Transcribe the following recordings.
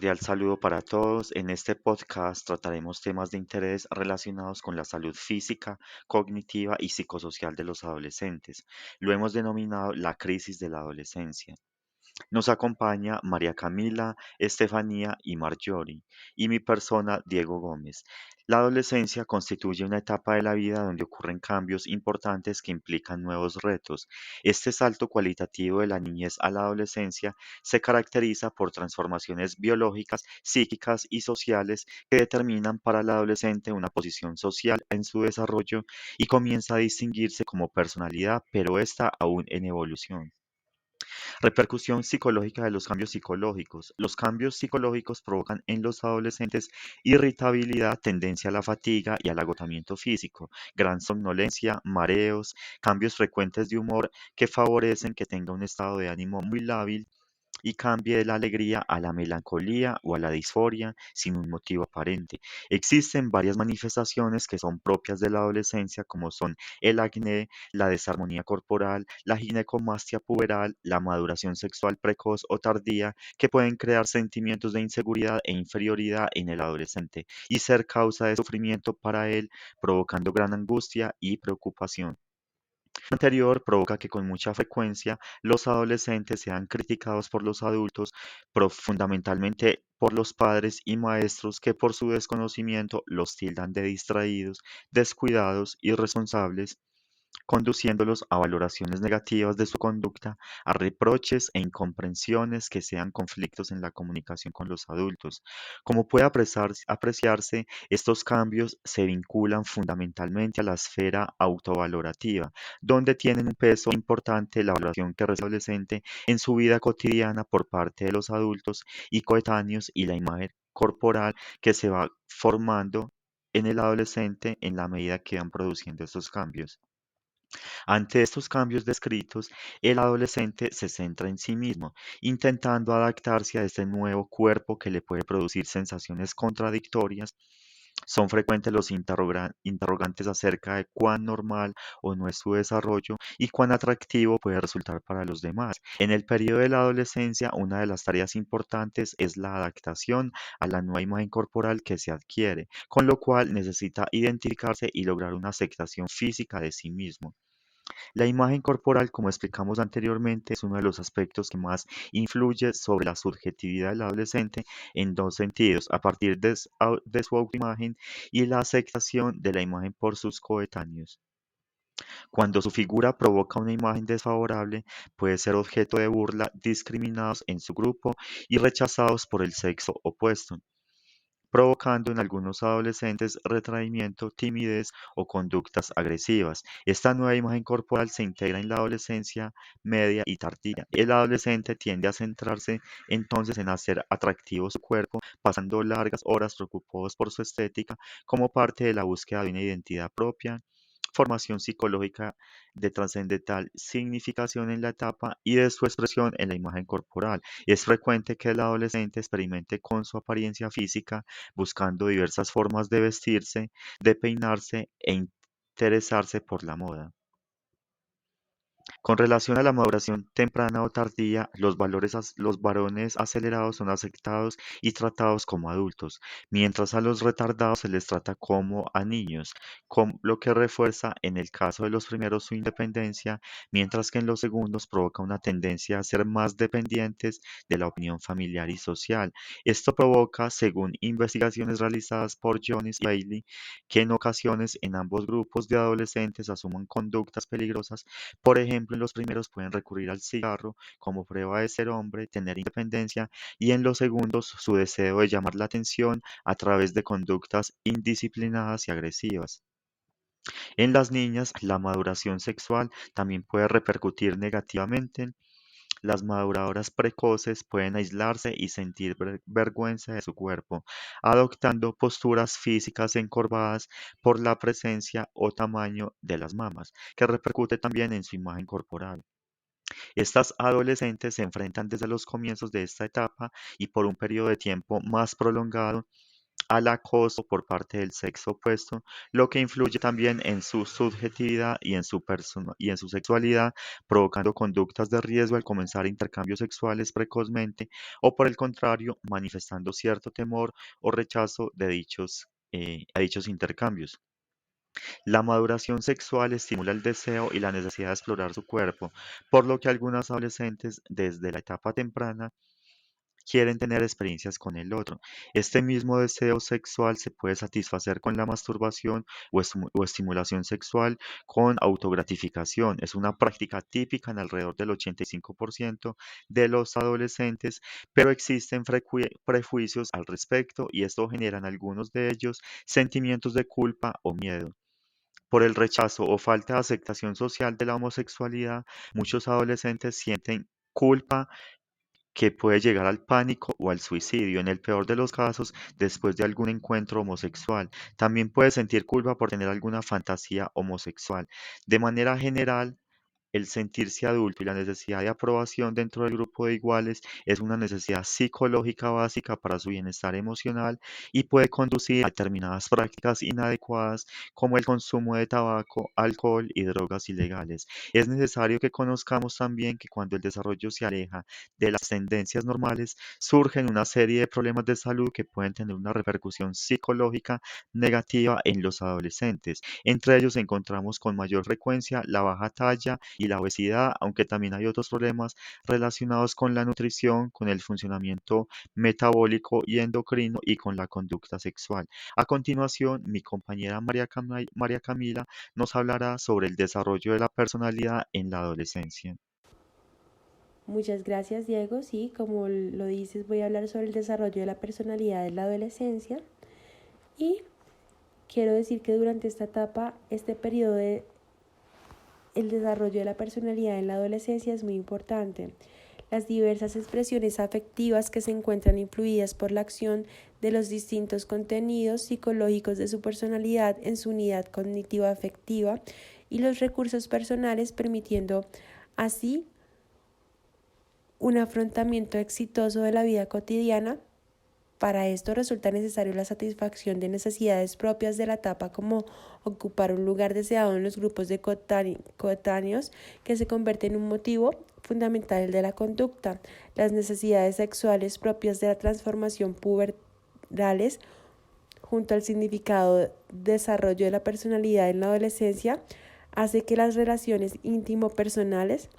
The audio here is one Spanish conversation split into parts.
cordial saludo para todos. En este podcast trataremos temas de interés relacionados con la salud física, cognitiva y psicosocial de los adolescentes. Lo hemos denominado la crisis de la adolescencia. Nos acompaña María Camila, Estefanía y Marjorie, y mi persona, Diego Gómez. La adolescencia constituye una etapa de la vida donde ocurren cambios importantes que implican nuevos retos. Este salto cualitativo de la niñez a la adolescencia se caracteriza por transformaciones biológicas, psíquicas y sociales que determinan para el adolescente una posición social en su desarrollo y comienza a distinguirse como personalidad, pero está aún en evolución. Repercusión psicológica de los cambios psicológicos. Los cambios psicológicos provocan en los adolescentes irritabilidad, tendencia a la fatiga y al agotamiento físico, gran somnolencia, mareos, cambios frecuentes de humor que favorecen que tenga un estado de ánimo muy lábil y cambie de la alegría a la melancolía o a la disforia sin un motivo aparente. Existen varias manifestaciones que son propias de la adolescencia, como son el acné, la desarmonía corporal, la ginecomastia puberal, la maduración sexual precoz o tardía, que pueden crear sentimientos de inseguridad e inferioridad en el adolescente y ser causa de sufrimiento para él, provocando gran angustia y preocupación. Lo anterior provoca que con mucha frecuencia los adolescentes sean criticados por los adultos, pero fundamentalmente por los padres y maestros que por su desconocimiento los tildan de distraídos, descuidados, irresponsables, conduciéndolos a valoraciones negativas de su conducta, a reproches e incomprensiones que sean conflictos en la comunicación con los adultos. Como puede apreciarse, estos cambios se vinculan fundamentalmente a la esfera autovalorativa, donde tienen un peso importante la valoración que recibe el adolescente en su vida cotidiana por parte de los adultos y coetáneos y la imagen corporal que se va formando en el adolescente en la medida que van produciendo estos cambios. Ante estos cambios descritos, el adolescente se centra en sí mismo, intentando adaptarse a este nuevo cuerpo que le puede producir sensaciones contradictorias. Son frecuentes los interrogantes acerca de cuán normal o no es su desarrollo y cuán atractivo puede resultar para los demás. En el periodo de la adolescencia, una de las tareas importantes es la adaptación a la nueva imagen corporal que se adquiere, con lo cual necesita identificarse y lograr una aceptación física de sí mismo. La imagen corporal, como explicamos anteriormente, es uno de los aspectos que más influye sobre la subjetividad del adolescente en dos sentidos, a partir de su autoimagen y la aceptación de la imagen por sus coetáneos. Cuando su figura provoca una imagen desfavorable, puede ser objeto de burla, discriminados en su grupo y rechazados por el sexo opuesto, provocando en algunos adolescentes retraimiento, timidez o conductas agresivas. Esta nueva imagen corporal se integra en la adolescencia media y tardía. El adolescente tiende a centrarse entonces en hacer atractivo su cuerpo, pasando largas horas preocupados por su estética como parte de la búsqueda de una identidad propia, formación psicológica de trascendental significación en la etapa y de su expresión en la imagen corporal. Es frecuente que el adolescente experimente con su apariencia física buscando diversas formas de vestirse, de peinarse e interesarse por la moda. Con relación a la maduración temprana o tardía, los varones acelerados son aceptados y tratados como adultos, mientras a los retardados se les trata como a niños, con lo que refuerza en el caso de los primeros su independencia, mientras que en los segundos provoca una tendencia a ser más dependientes de la opinión familiar y social. Esto provoca, según investigaciones realizadas por Jones y Bailey, que en ocasiones en ambos grupos de adolescentes asuman conductas peligrosas. Por ejemplo, en los primeros pueden recurrir al cigarro como prueba de ser hombre, tener independencia, y en los segundos su deseo de llamar la atención a través de conductas indisciplinadas y agresivas. En las niñas, la maduración sexual también puede repercutir negativamente. Las maduradoras precoces pueden aislarse y sentir vergüenza de su cuerpo, adoptando posturas físicas encorvadas por la presencia o tamaño de las mamas, que repercute también en su imagen corporal. Estas adolescentes se enfrentan desde los comienzos de esta etapa y por un periodo de tiempo más prolongado al acoso por parte del sexo opuesto, lo que influye también en su subjetividad y en su y en su sexualidad, provocando conductas de riesgo al comenzar intercambios sexuales precozmente o por el contrario, manifestando cierto temor o rechazo a dichos intercambios. La maduración sexual estimula el deseo y la necesidad de explorar su cuerpo, por lo que algunas adolescentes desde la etapa temprana quieren tener experiencias con el otro. Este mismo deseo sexual se puede satisfacer con la masturbación o estimulación sexual con autogratificación. Es una práctica típica en alrededor del 85% de los adolescentes, pero existen prejuicios al respecto y esto genera en algunos de ellos sentimientos de culpa o miedo. Por el rechazo o falta de aceptación social de la homosexualidad, muchos adolescentes sienten culpa que puede llegar al pánico o al suicidio, en el peor de los casos, después de algún encuentro homosexual. También puede sentir culpa por tener alguna fantasía homosexual. De manera general, el sentirse adulto y la necesidad de aprobación dentro del grupo de iguales es una necesidad psicológica básica para su bienestar emocional y puede conducir a determinadas prácticas inadecuadas como el consumo de tabaco, alcohol y drogas ilegales. Es necesario que conozcamos también que cuando el desarrollo se aleja de las tendencias normales, surgen una serie de problemas de salud que pueden tener una repercusión psicológica negativa en los adolescentes. Entre ellos encontramos con mayor frecuencia la baja talla y la obesidad, aunque también hay otros problemas relacionados con la nutrición, con el funcionamiento metabólico y endocrino y con la conducta sexual. A continuación, mi compañera María Camila nos hablará sobre el desarrollo de la personalidad en la adolescencia. Muchas gracias, Diego. Sí, como lo dices, voy a hablar sobre el desarrollo de la personalidad en la adolescencia y quiero decir que durante esta etapa, este periodo de el desarrollo de la personalidad en la adolescencia es muy importante. Las diversas expresiones afectivas que se encuentran influidas por la acción de los distintos contenidos psicológicos de su personalidad en su unidad cognitiva afectiva y los recursos personales permitiendo así un afrontamiento exitoso de la vida cotidiana. Para esto resulta necesario la satisfacción de necesidades propias de la etapa como ocupar un lugar deseado en los grupos de coetáneos que se convierte en un motivo fundamental de la conducta, las necesidades sexuales propias de la transformación pubertales junto al significado de desarrollo de la personalidad en la adolescencia hace que las relaciones íntimo-personales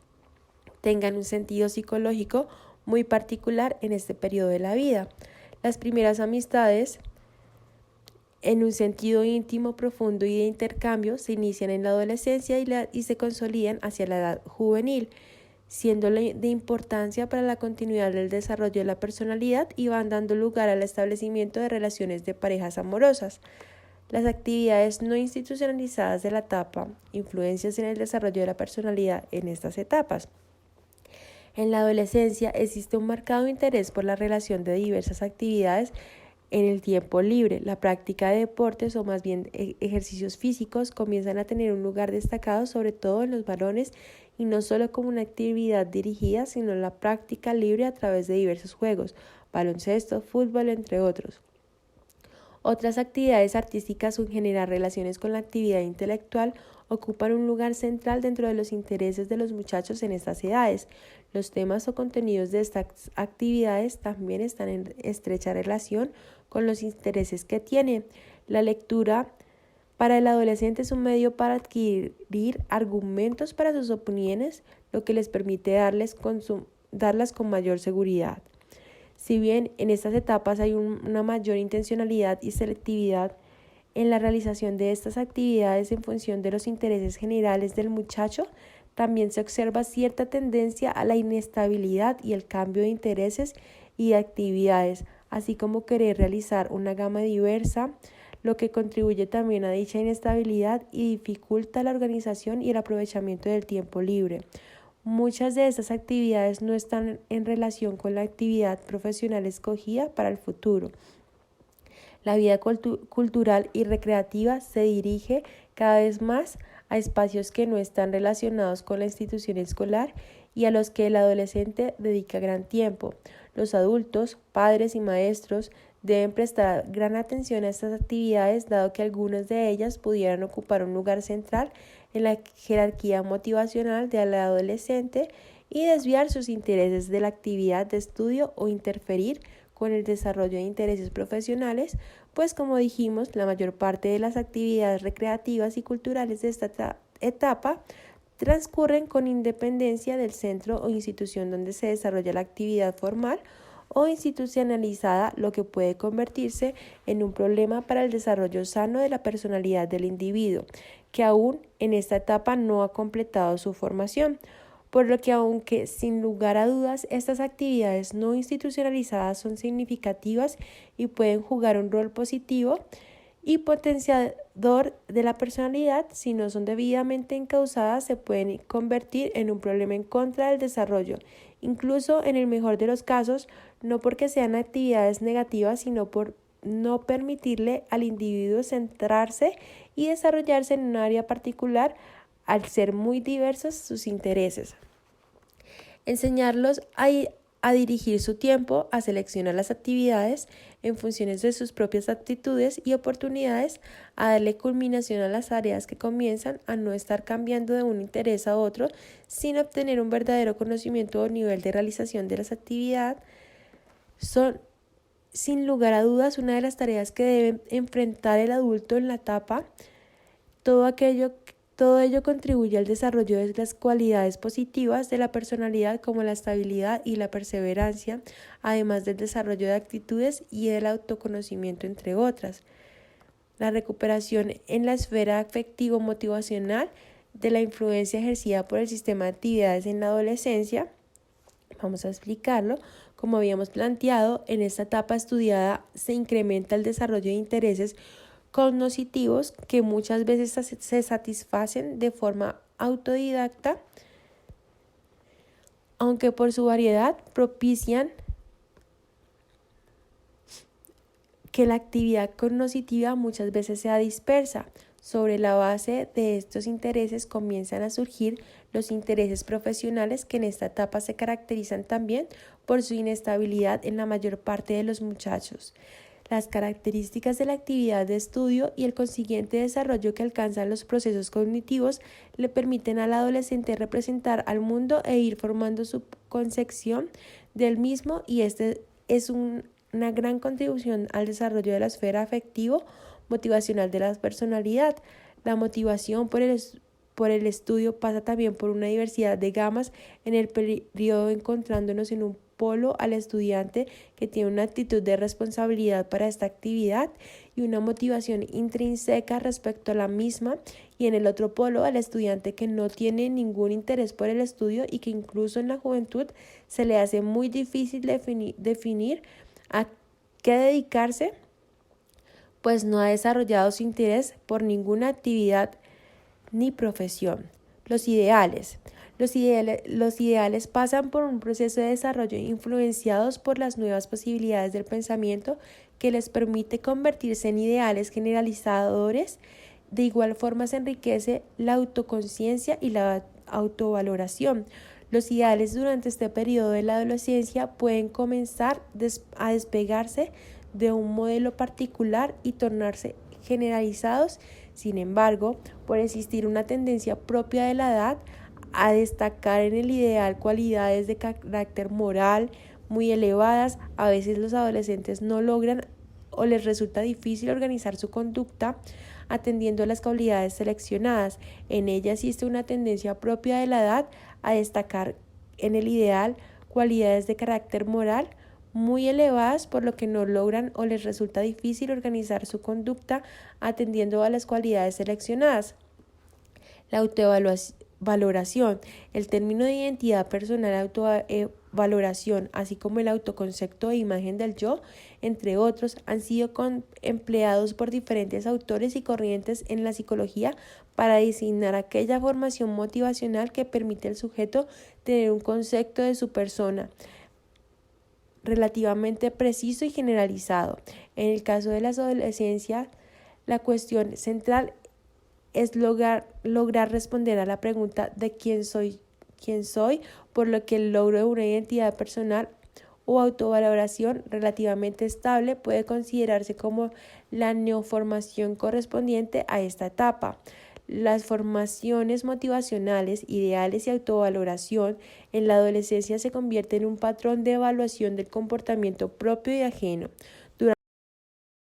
tengan un sentido psicológico muy particular en este periodo de la vida. Las primeras amistades, en un sentido íntimo, profundo y de intercambio, se inician en la adolescencia y se consolidan hacia la edad juvenil, siendo de importancia para la continuidad del desarrollo de la personalidad y van dando lugar al establecimiento de relaciones de parejas amorosas. Las actividades no institucionalizadas de la etapa, influencias en el desarrollo de la personalidad en estas etapas. En la adolescencia existe un marcado interés por la relación de diversas actividades en el tiempo libre. La práctica de deportes o más bien ejercicios físicos comienzan a tener un lugar destacado sobre todo en los varones y no solo como una actividad dirigida, sino la práctica libre a través de diversos juegos, baloncesto, fútbol, entre otros. Otras actividades artísticas o generar relaciones con la actividad intelectual ocupan un lugar central dentro de los intereses de los muchachos en estas edades. Los temas o contenidos de estas actividades también están en estrecha relación con los intereses que tiene. La lectura para el adolescente es un medio para adquirir argumentos para sus opiniones, lo que les permite darlas con mayor seguridad. Si bien en estas etapas hay una mayor intencionalidad y selectividad en la realización de estas actividades en función de los intereses generales del muchacho, también se observa cierta tendencia a la inestabilidad y el cambio de intereses y de actividades, así como querer realizar una gama diversa, lo que contribuye también a dicha inestabilidad y dificulta la organización y el aprovechamiento del tiempo libre. Muchas de estas actividades no están en relación con la actividad profesional escogida para el futuro. La vida cultural y recreativa se dirige cada vez más a espacios que no están relacionados con la institución escolar y a los que el adolescente dedica gran tiempo. Los adultos, padres y maestros deben prestar gran atención a estas actividades, dado que algunas de ellas pudieran ocupar un lugar central en la jerarquía motivacional del adolescente y desviar sus intereses de la actividad de estudio o interferir con el desarrollo de intereses profesionales, pues como dijimos, la mayor parte de las actividades recreativas y culturales de esta etapa transcurren con independencia del centro o institución donde se desarrolla la actividad formal o institucionalizada, lo que puede convertirse en un problema para el desarrollo sano de la personalidad del individuo, que aún en esta etapa no ha completado su formación. Por lo que aunque sin lugar a dudas estas actividades no institucionalizadas son significativas y pueden jugar un rol positivo y potenciador de la personalidad, si no son debidamente encausadas se pueden convertir en un problema en contra del desarrollo, incluso en el mejor de los casos, no porque sean actividades negativas, sino por no permitirle al individuo centrarse y desarrollarse en un área particular al ser muy diversos sus intereses. Enseñarlos a dirigir su tiempo, a seleccionar las actividades en funciones de sus propias aptitudes y oportunidades, a darle culminación a las tareas que comienzan, a no estar cambiando de un interés a otro sin obtener un verdadero conocimiento o nivel de realización de las actividades, son sin lugar a dudas una de las tareas que debe enfrentar el adulto en la etapa. Todo ello contribuye al desarrollo de las cualidades positivas de la personalidad como la estabilidad y la perseverancia, además del desarrollo de actitudes y del autoconocimiento, entre otras. La recuperación en la esfera afectivo-motivacional de la influencia ejercida por el sistema de actividades en la adolescencia. Vamos a explicarlo. Como habíamos planteado, en esta etapa estudiada se incrementa el desarrollo de intereses cognitivos que muchas veces se satisfacen de forma autodidacta, aunque por su variedad propician que la actividad cognitiva muchas veces sea dispersa. Sobre la base de estos intereses comienzan a surgir los intereses profesionales, que en esta etapa se caracterizan también por su inestabilidad en la mayor parte de los muchachos. Las características de la actividad de estudio y el consiguiente desarrollo que alcanzan los procesos cognitivos le permiten al adolescente representar al mundo e ir formando su concepción del mismo, y este es una gran contribución al desarrollo de la esfera afectivo-motivacional de la personalidad. La motivación por el estudio pasa también por una diversidad de gamas en el periodo, encontrándonos en un polo al estudiante que tiene una actitud de responsabilidad para esta actividad y una motivación intrínseca respecto a la misma, y en el otro polo al estudiante que no tiene ningún interés por el estudio y que incluso en la juventud se le hace muy difícil definir a qué dedicarse, pues no ha desarrollado su interés por ninguna actividad ni profesión. Los ideales pasan por un proceso de desarrollo influenciados por las nuevas posibilidades del pensamiento que les permite convertirse en ideales generalizadores. De igual forma se enriquece la autoconciencia y la autovaloración. Los ideales durante este periodo de la adolescencia pueden comenzar a despegarse de un modelo particular y tornarse generalizados. Sin embargo, por existir una tendencia propia de la edad a destacar en el ideal cualidades de carácter moral muy elevadas, a veces los adolescentes no logran o les resulta difícil organizar su conducta atendiendo a las cualidades seleccionadas. En ella existe una tendencia propia de la edad a destacar en el ideal cualidades de carácter moral muy elevadas, por lo que no logran o les resulta difícil organizar su conducta atendiendo a las cualidades seleccionadas. La autovaloración. El término de identidad personal, autovaloración, así como el autoconcepto e imagen del yo, entre otros, han sido empleados por diferentes autores y corrientes en la psicología para designar aquella formación motivacional que permite al sujeto tener un concepto de su persona relativamente preciso y generalizado. En el caso de las adolescencias, la cuestión central es lograr responder a la pregunta de quién soy, por lo que el logro de una identidad personal o autovaloración relativamente estable puede considerarse como la neoformación correspondiente a esta etapa. Las formaciones motivacionales, ideales y autovaloración en la adolescencia se convierten en un patrón de evaluación del comportamiento propio y ajeno,